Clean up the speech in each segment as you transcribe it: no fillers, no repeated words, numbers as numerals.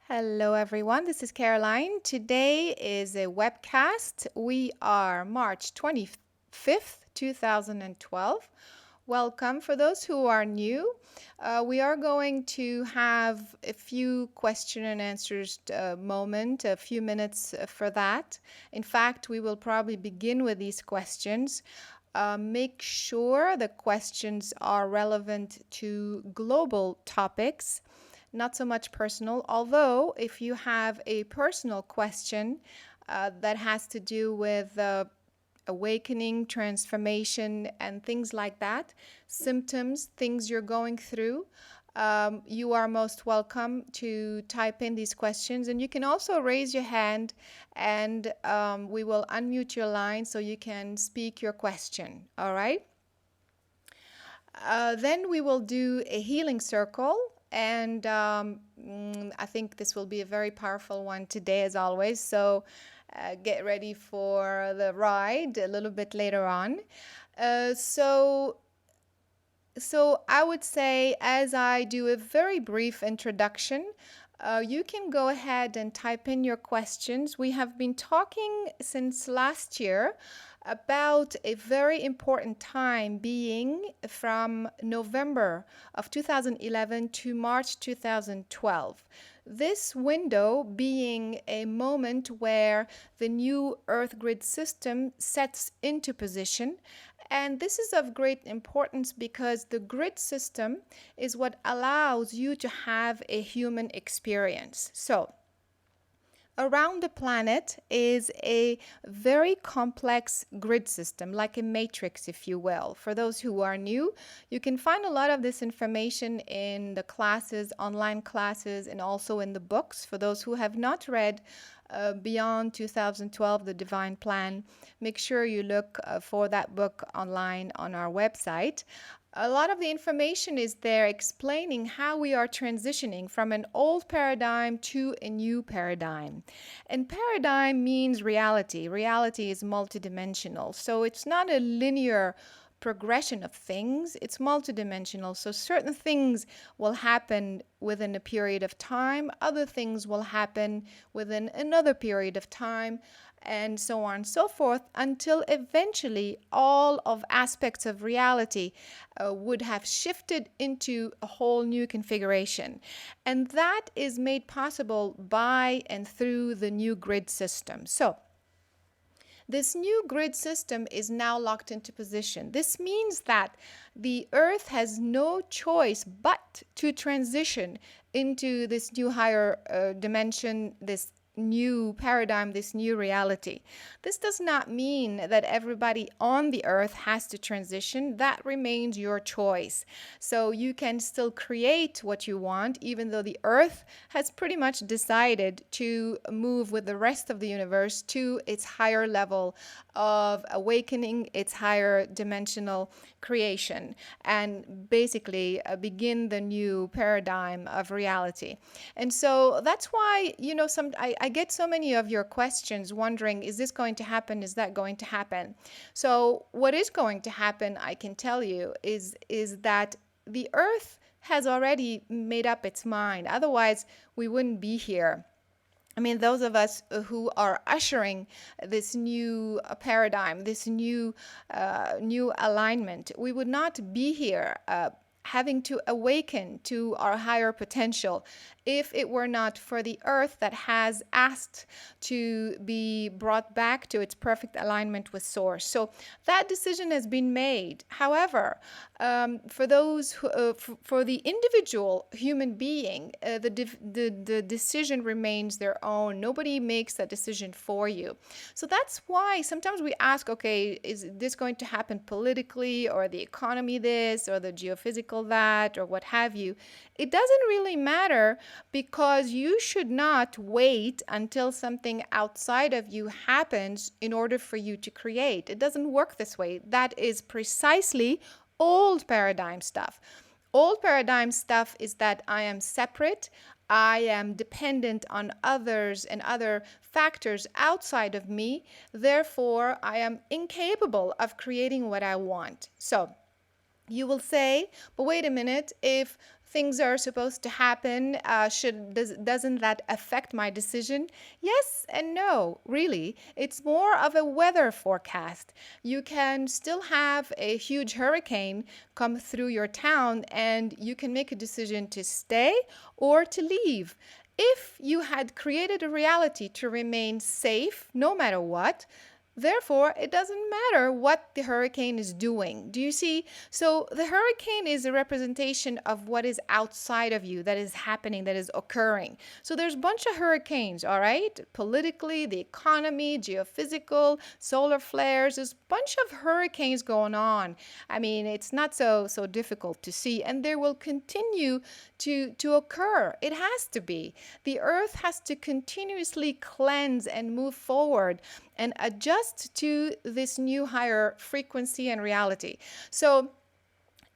Hello, everyone. This is Caroline. Today is a webcast. We are March 25th, 2012. Welcome. For those who are new, we are going to have a few question and answers moment, a few minutes for that. In fact, we will probably begin with these questions. Make sure the questions are relevant to global topics, not so much personal. Although, if you have a personal question that has to do with awakening, transformation, and things like that, symptoms, things you're going through, you are most welcome to type in these questions. And you can also raise your hand and we will unmute your line so you can speak your question. All right? Then we will do a healing circle. And I think this will be a very powerful one today, as always. So get ready for the ride a little bit later on. So I would say, as I do a very brief introduction, you can go ahead and type in your questions. We have been talking since last year about a very important time being from November of 2011 to March 2012. This window being a moment where the new Earth grid system sets into position. And this is of great importance because the grid system is what allows you to have a human experience. So, around the planet is a very complex grid system, like a matrix, if you will. For those who are new, you can find a lot of this information in the classes, online classes, and also in the books. For those who have not read Beyond 2012, The Divine Plan, make sure you look for that book online on our website. A lot of the information is there explaining how we are transitioning from an old paradigm to a new paradigm. And paradigm means reality. Reality is multidimensional. So it's not a linear progression of things, it's multidimensional. So certain things will happen within a period of time, other things will happen within another period of time, and so on and so forth, until eventually all of aspects of reality would have shifted into a whole new configuration. And that is made possible by and through the new grid system. So this new grid system is now locked into position. This means that the Earth has no choice but to transition into this new higher dimension, this new paradigm, this new reality. This does not mean that everybody on the earth has to transition. That remains your choice. So you can still create what you want, even though the earth has pretty much decided to move with the rest of the universe to its higher level of awakening, its higher dimensional creation, and basically begin the new paradigm of reality. And so that's why, I get so many of your questions wondering, is this going to happen? Is that going to happen? So what is going to happen, I can tell you, is that the earth has already made up its mind. Otherwise, we wouldn't be here. I mean, those of us who are ushering this new paradigm, this new alignment, we would not be here having to awaken to our higher potential if it were not for the earth that has asked to be brought back to its perfect alignment with source. So that decision has been made. However, for those who, for the individual human being, the decision remains their own. Nobody makes that decision for you. So that's why sometimes we ask, okay, is this going to happen politically, or the economy this, or the geophysical that, or what have you? It doesn't really matter, because you should not wait until something outside of you happens in order for you to create. It doesn't work this way. That is precisely old paradigm stuff. Old paradigm stuff is that I am separate, I am dependent on others and other factors outside of me, therefore I am incapable of creating what I want. So you will say, but wait a minute, if things are supposed to happen. Doesn't that affect my decision? Yes and no, really. It's more of a weather forecast. You can still have a huge hurricane come through your town, and you can make a decision to stay or to leave. If you had created a reality to remain safe no matter what, therefore, it doesn't matter what the hurricane is doing. Do you see? So, the hurricane is a representation of what is outside of you, that is happening, that is occurring. So, there's a bunch of hurricanes, all right? Politically, the economy, geophysical, solar flares, there's a bunch of hurricanes going on. I mean, it's not so difficult to see, and there will continue to occur. It has to be. The earth has to continuously cleanse and move forward and adjust to this new higher frequency and reality. So,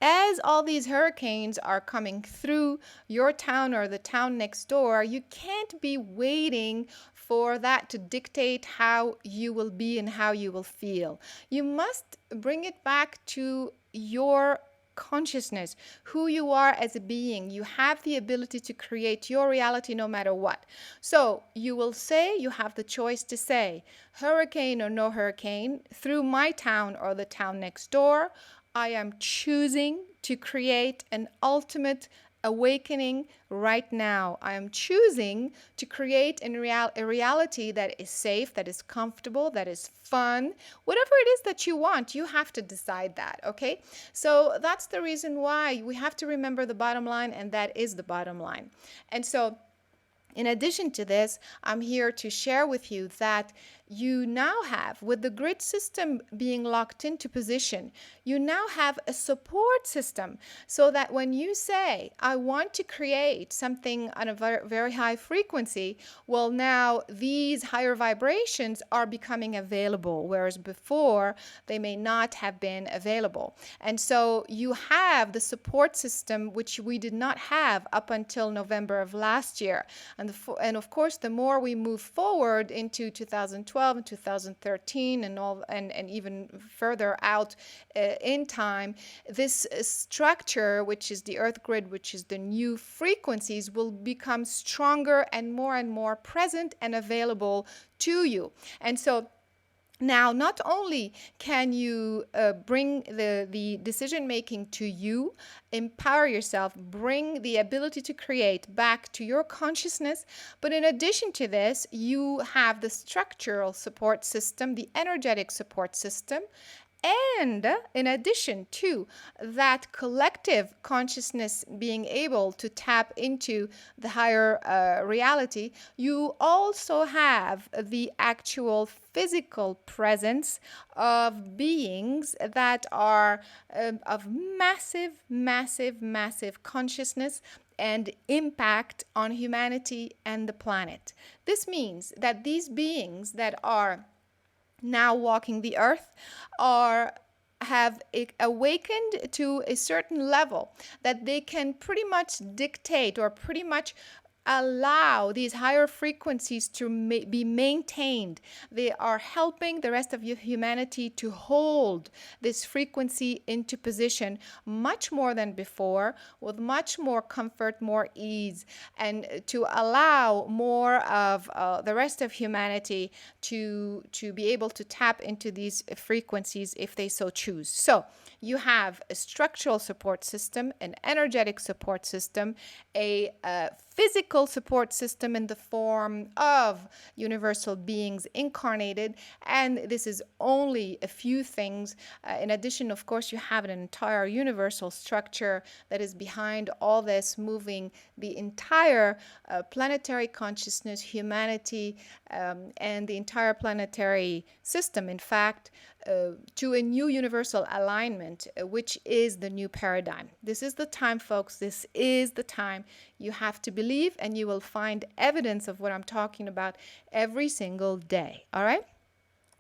as all these hurricanes are coming through your town or the town next door, you can't be waiting for that to dictate how you will be and how you will feel. You must bring it back to your consciousness, who you are as a being. You have the ability to create your reality no matter what. So you will say, you have the choice to say, hurricane or no hurricane, through my town or the town next door, I am choosing to create an ultimate awakening right now. I am choosing to create a reality that is safe, that is comfortable, that is fun. Whatever it is that you want, you have to decide that, okay? So that's the reason why we have to remember the bottom line, and that is the bottom line. And so, in addition to this, I'm here to share with you that you now have, with the grid system being locked into position, you now have a support system so that when you say, I want to create something on a very, very high frequency, well, now these higher vibrations are becoming available, whereas before they may not have been available. And so you have the support system, which we did not have up until November of last year. And of course, the more we move forward into 2012 and 2013 and even further out in time, this structure, which is the Earth grid, which is the new frequencies, will become stronger and more present and available to you. And so now, not only can you bring the decision making to you, empower yourself, bring the ability to create back to your consciousness, but in addition to this, you have the structural support system, the energetic support system. And in addition to that collective consciousness being able to tap into the higher reality, you also have the actual physical presence of beings that are of massive consciousness and impact on humanity and the planet. This means that these beings that are now walking the earth have awakened to a certain level that they can pretty much dictate or pretty much allow these higher frequencies to be maintained. They are helping the rest of humanity to hold this frequency into position much more than before, with much more comfort, more ease, and to allow more of the rest of humanity to be able to tap into these frequencies if they so choose. So you have a structural support system, an energetic support system, a physical support system in the form of universal beings incarnated, and this is only a few things. In addition, of course, you have an entire universal structure that is behind all this, moving the entire planetary consciousness, humanity, and the entire planetary system, in fact, to a new universal alignment, which is the new paradigm. This is the time, folks. This is the time. You have to believe, and you will find evidence of what I'm talking about every single day. All right?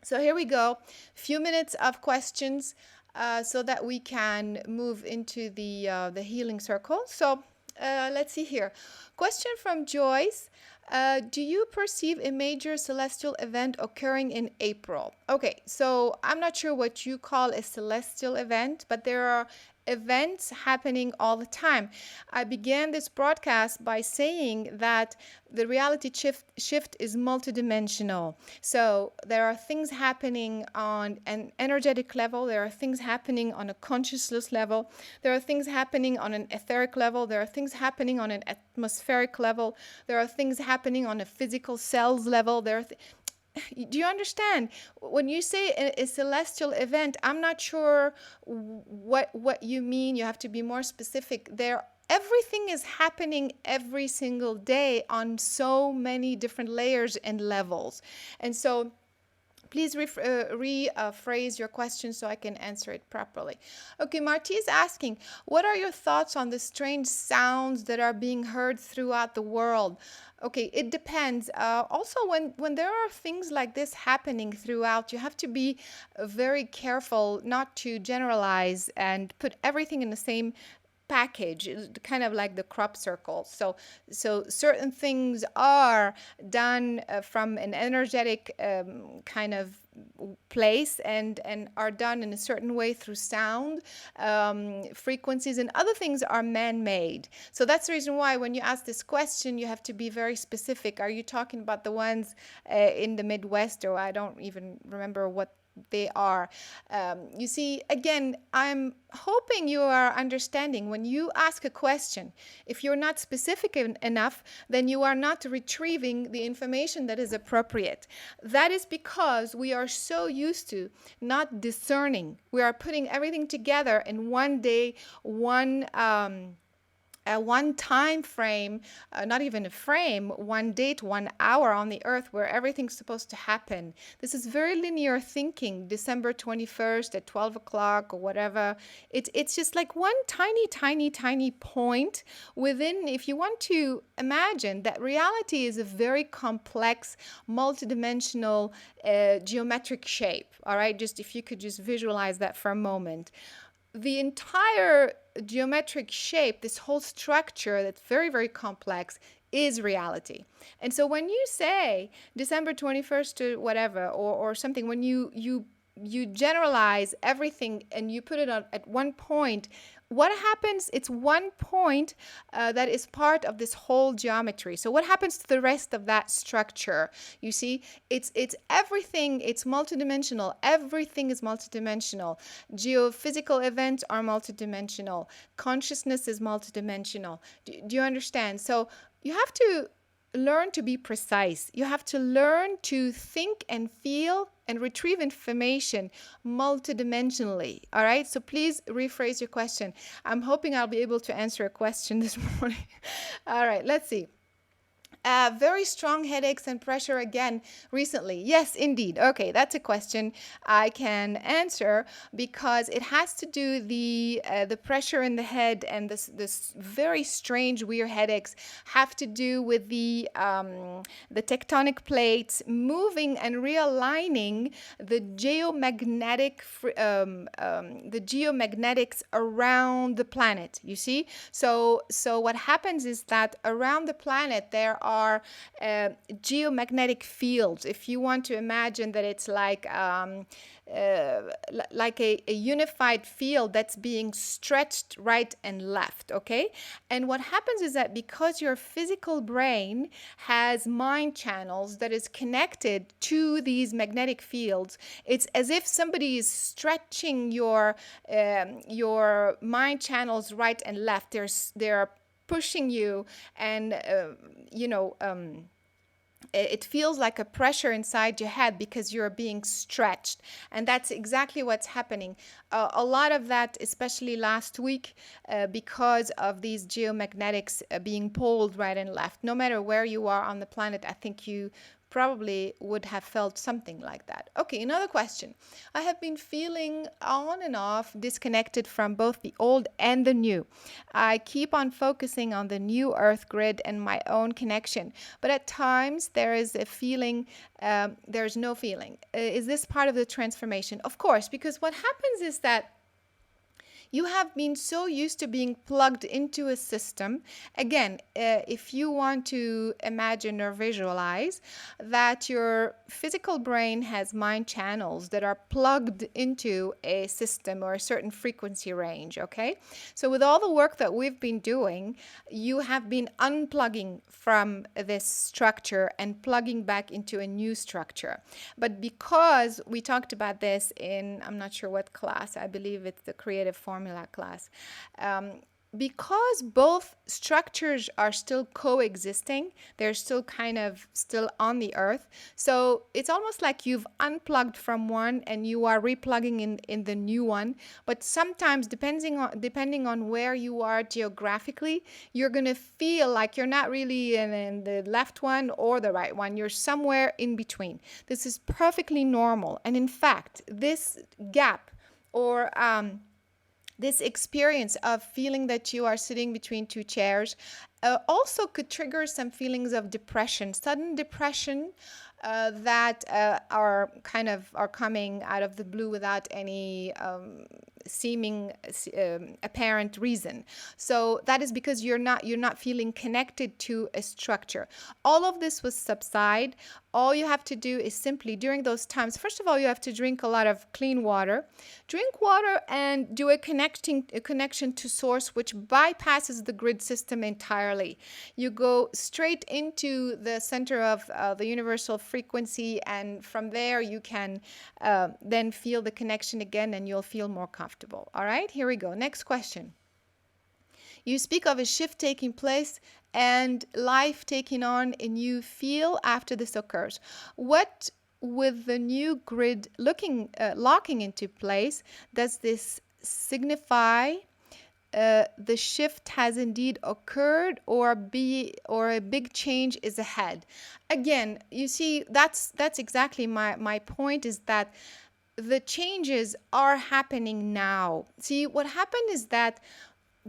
So here we go. Few minutes of questions so that we can move into the healing circle. So let's see here. Question from Joyce. Do you perceive a major celestial event occurring in April? Okay, so I'm not sure what you call a celestial event, but there are events happening all the time. I began this broadcast by saying that the reality shift is multidimensional. So there are things happening on an energetic level, there are things happening on a consciousness level, there are things happening on an etheric level, there are things happening on an atmospheric level, there are things happening on a physical cells level. Do you understand? When you say a celestial event, I'm not sure what you mean. You have to be more specific. Everything is happening every single day on so many different layers and levels. And so please rephrase your question so I can answer it properly. Okay, Marty is asking, what are your thoughts on the strange sounds that are being heard throughout the world? Okay, it depends. Also, when there are things like this happening throughout, you have to be very careful not to generalize and put everything in the same package, kind of like the crop circle. So certain things are done from an energetic kind of place and are done in a certain way through sound frequencies, and other things are man-made. So that's the reason why when you ask this question, you have to be very specific. Are you talking about the ones in the Midwest, or I don't even remember what they are? You see, again, I'm hoping you are understanding when you ask a question, if you're not specific enough, then you are not retrieving the information that is appropriate. That is because we are so used to not discerning. We are putting everything together in one day, one time frame, not even a frame, one date, 1 hour on the earth where everything's supposed to happen. This is very linear thinking. December 21st at 12 o'clock or whatever. It's just like one tiny point within. If you want to imagine that reality is a very complex, multidimensional geometric shape. All right, just if you could just visualize that for a moment. The entire geometric shape, this whole structure that's very, very complex, is reality. And so when you say December 21st to whatever, or something, when you generalize everything and you put it at one point, what happens? It's one point that is part of this whole geometry. So what happens to the rest of that structure? You see, it's everything. It's multidimensional. Everything is multidimensional. Geophysical events are multidimensional. Consciousness is multidimensional. Do you understand? So you have to learn to be precise. You have to learn to think and feel and retrieve information multidimensionally. All right. So please rephrase your question. I'm hoping I'll be able to answer a question this morning. All right. Let's see. Very strong headaches and pressure again recently. Yes, indeed. Okay, that's a question I can answer because it has to do the pressure in the head and this very strange weird headaches have to do with the tectonic plates moving and realigning the geomagnetics around the planet. You see, so what happens is that around the planet there are geomagnetic fields. If you want to imagine that it's like a unified field that's being stretched right and left, okay? And what happens is that because your physical brain has mind channels that is connected to these magnetic fields, it's as if somebody is stretching your mind channels right and left. They're pushing you, and it feels like a pressure inside your head because you're being stretched. And that's exactly what's happening. A lot of that, especially last week, because of these geomagnetics being pulled right and left. No matter where you are on the planet, I think you probably would have felt something like that. Okay, another question. I have been feeling on and off disconnected from both the old and the new. I keep on focusing on the new Earth grid and my own connection, but at times there is a feeling, there's no feeling. Is this part of the transformation? Of course, because what happens is that You have been so used to being plugged into a system. Again, if you want to imagine or visualize that your physical brain has mind channels that are plugged into a system or a certain frequency range, okay? So with all the work that we've been doing, you have been unplugging from this structure and plugging back into a new structure. But because we talked about this in, I'm not sure what class, I believe it's the creative formula class, because both structures are still coexisting, they're still kind of still on the earth. So it's almost like you've unplugged from one and you are replugging in the new one. But sometimes, depending on where you are geographically, you're going to feel like you're not really in the left one or the right one. You're somewhere in between. This is perfectly normal. And in fact, this gap or this experience of feeling that you are sitting between two chairs also could trigger some feelings of depression, sudden depression, that are coming out of the blue without any seeming apparent reason. So that is because you're not feeling connected to a structure. All of this will subside. All you have to do is simply during those times, first of all, you have to drink a lot of clean water. Drink water and do a connection to source, which bypasses the grid system entirely. You go straight into the center of the universal frequency, and from there you can then feel the connection again, and you'll feel more comfortable. All right, here we go. Next question. You speak of a shift taking place and life taking on a new feel after this occurs. What, with the new grid locking into place, does this signify? The shift has indeed occurred, or a big change is ahead. Again, you see, that's exactly my point, is that the changes are happening now. See, what happened is that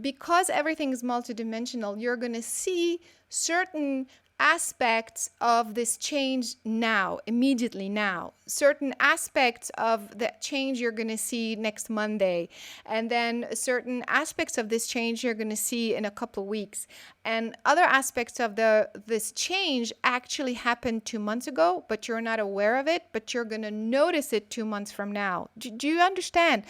because everything is multidimensional, you're going to see certain aspects of this change now, immediately now. Certain aspects of that change you're going to see next Monday. And then certain aspects of this change you're going to see in a couple of weeks. And other aspects of this change actually happened 2 months ago, but you're not aware of it, but you're going to notice it 2 months from now. Do you understand?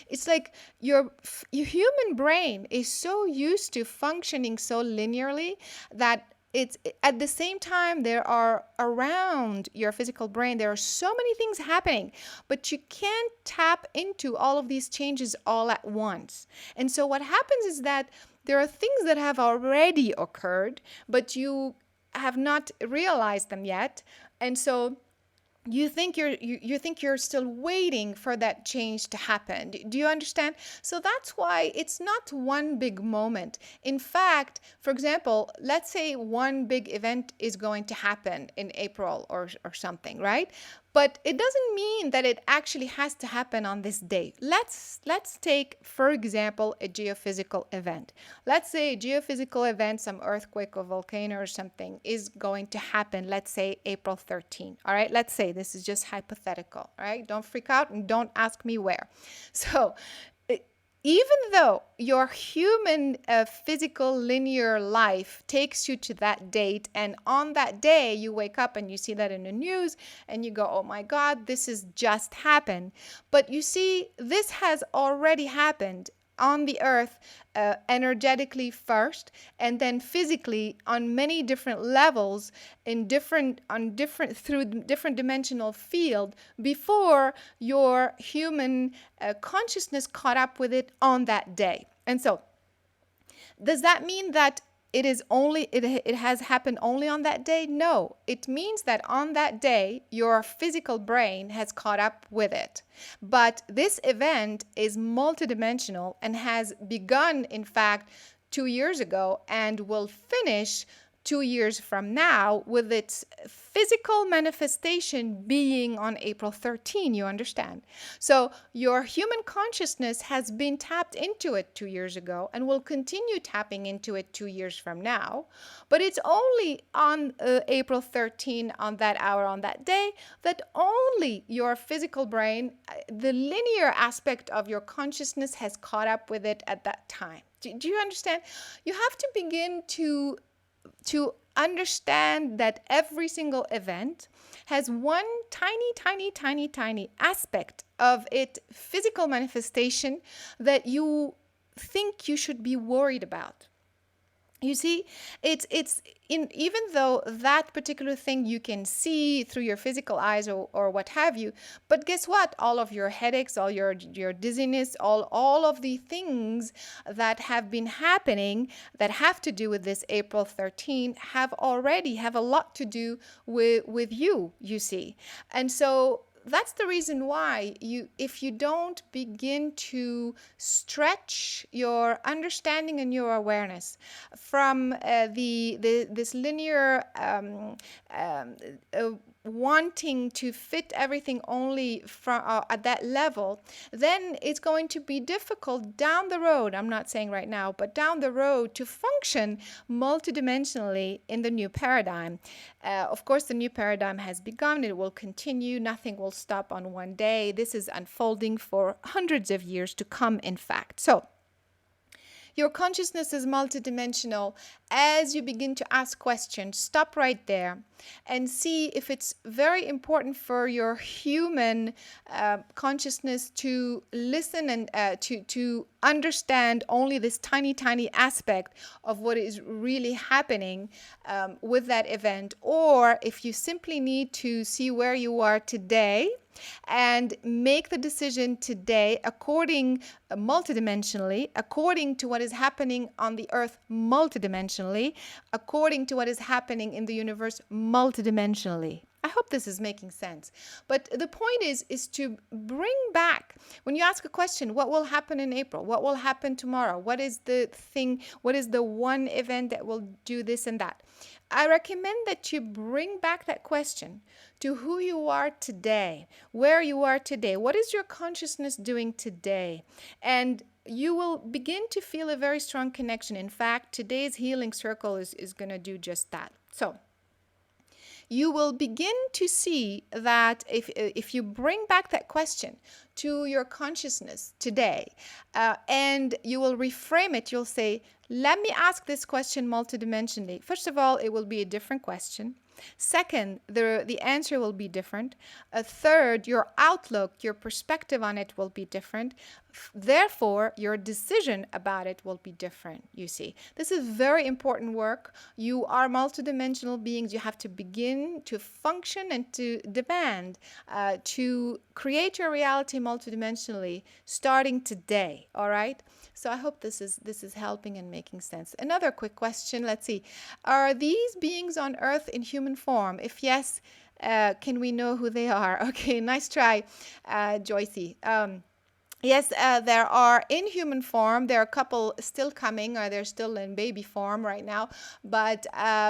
It's like your human brain is so used to functioning so linearly that it's at the same time there are around your physical brain, there are so many things happening, but you can't tap into all of these changes all at once. And so what happens is that there are things that have already occurred, but you have not realized them yet. And so you think you're still waiting for that change to happen. Do you understand? So that's why it's not one big moment. In fact, for example, let's say one big event is going to happen in April or something, right? But it doesn't mean that it actually has to happen on this date. Let's take, for example, a geophysical event. Let's say a geophysical event, some earthquake or volcano or something, is going to happen, let's say April 13. All right, let's say this is just hypothetical. All right, don't freak out and don't ask me where. So even though your human physical linear life takes you to that date, and on that day you wake up and you see that in the news and you go, oh my God, this has just happened. But you see, this has already happened on the earth, energetically first, and then physically on many different levels, through different dimensional field, before your human consciousness caught up with it on that day. And so does that mean that it has happened only on that day? No, it means that on that day, your physical brain has caught up with it. But this event is multidimensional and has begun, in fact, 2 years ago and will finish 2 years from now, with its physical manifestation being on April 13, you understand? So your human consciousness has been tapped into it 2 years ago and will continue tapping into it 2 years from now. But it's only on April 13, on that hour, on that day, that only your physical brain, the linear aspect of your consciousness, has caught up with it at that time. Do you understand? You have to begin to understand that every single event has one tiny aspect of its physical manifestation that you think you should be worried about. You see, it's in, even though that particular thing you can see through your physical eyes or what have you, but guess what? All of your headaches, all your dizziness, all of the things that have been happening that have to do with this April 13 have a lot to do with you see. And so that's the reason why if you don't begin to stretch your understanding and your awareness from this linear wanting to fit everything only from at that level, then it's going to be difficult down the road. I'm not saying right now, but down the road, to function multidimensionally in the new paradigm. Of course, the new paradigm has begun. It will continue. Nothing will stop on one day. This is unfolding for hundreds of years to come, in fact. So your consciousness is multidimensional. As you begin to ask questions, stop right there and see if it's very important for your human consciousness to listen and to understand only this tiny aspect of what is really happening with that event, or if you simply need to see where you are today and make the decision today multidimensionally, according to what is happening on the earth multidimensionally, according to what is happening in the universe multidimensionally. I hope this is making sense. But the point is to bring back, when you ask a question, what will happen in April? What will happen tomorrow? What is the thing? What is the one event that will do this and that? I recommend that you bring back that question to who you are today, where you are today. What is your consciousness doing today? And you will begin to feel a very strong connection. In fact, today's healing circle is going to do just that. So you will begin to see that if you bring back that question to your consciousness today, and you will reframe it, you'll say, let me ask this question multidimensionally. First of all, it will be a different question. Second, the answer will be different. Third, your outlook, your perspective on it will be different. Therefore, your decision about it will be different, you see. This is very important work. You are multidimensional beings. You have to begin to function and to demand to create your reality multidimensionally starting today, all right? So I hope this is helping and making sense. Another quick question, let's see. Are these beings on Earth in human form? If yes, can we know who they are? Okay, nice try, Joycey. Yes, there are in human form. There are a couple still coming, or they're still in baby form right now, but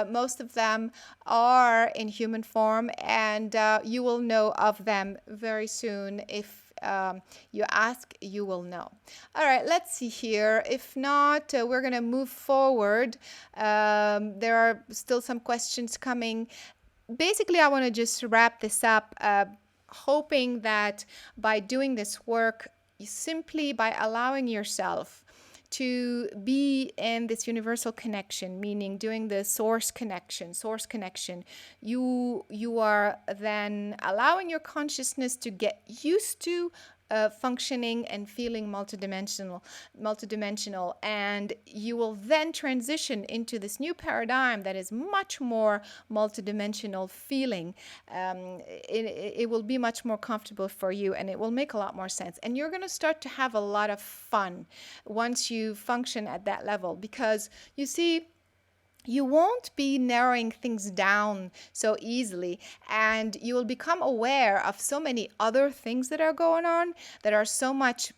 most of them are in human form, and you will know of them very soon. If you ask, you will know. All right, let's see here. If not, we're going to move forward. There are still some questions coming. Basically, I want to just wrap this up, hoping that by doing this work, simply by allowing yourself to be in this universal connection, meaning doing the source connection, you are then allowing your consciousness to get used to functioning and feeling multidimensional, and you will then transition into this new paradigm that is much more multidimensional feeling. It will be much more comfortable for you, and it will make a lot more sense. And you're going to start to have a lot of fun once you function at that level, because you see, you won't be narrowing things down so easily, and you will become aware of so many other things that are going on that are so much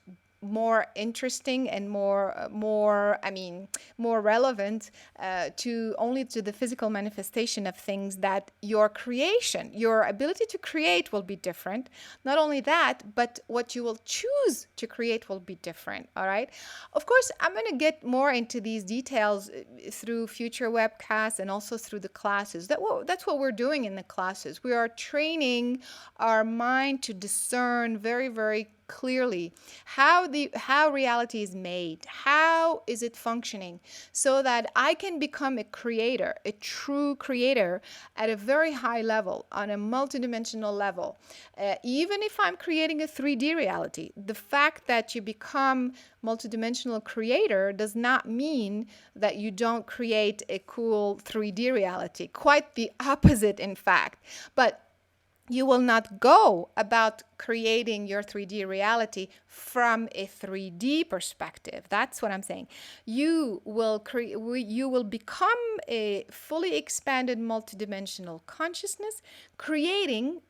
more interesting and more relevant to only to the physical manifestation of things, that your creation, your ability to create will be different. Not only that, but what you will choose to create will be different. All right. Of course, I'm going to get more into these details through future webcasts and also through the classes. That's what we're doing in the classes. We are training our mind to discern very, very clearly how reality is made, how is it functioning, so that I can become a creator, a true creator at a very high level, on a multidimensional level. Even if I'm creating a 3D reality, the fact that you become multidimensional creator does not mean that you don't create a cool 3D reality. Quite the opposite, in fact. But you will not go about creating your 3D reality from a 3D perspective. That's what I'm saying. You will become a fully expanded multidimensional consciousness, creating,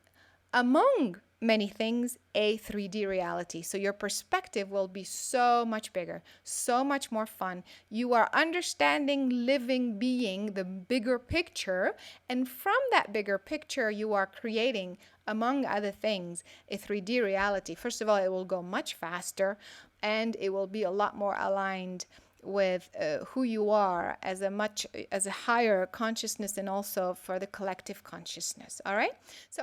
among many things, a 3D reality. So your perspective will be so much bigger, so much more fun. You are understanding, living, being the bigger picture. And from that bigger picture, you are creating, among other things, a 3D reality. First of all, it will go much faster, and it will be a lot more aligned with who you are as a higher consciousness, and also for the collective consciousness. All right. So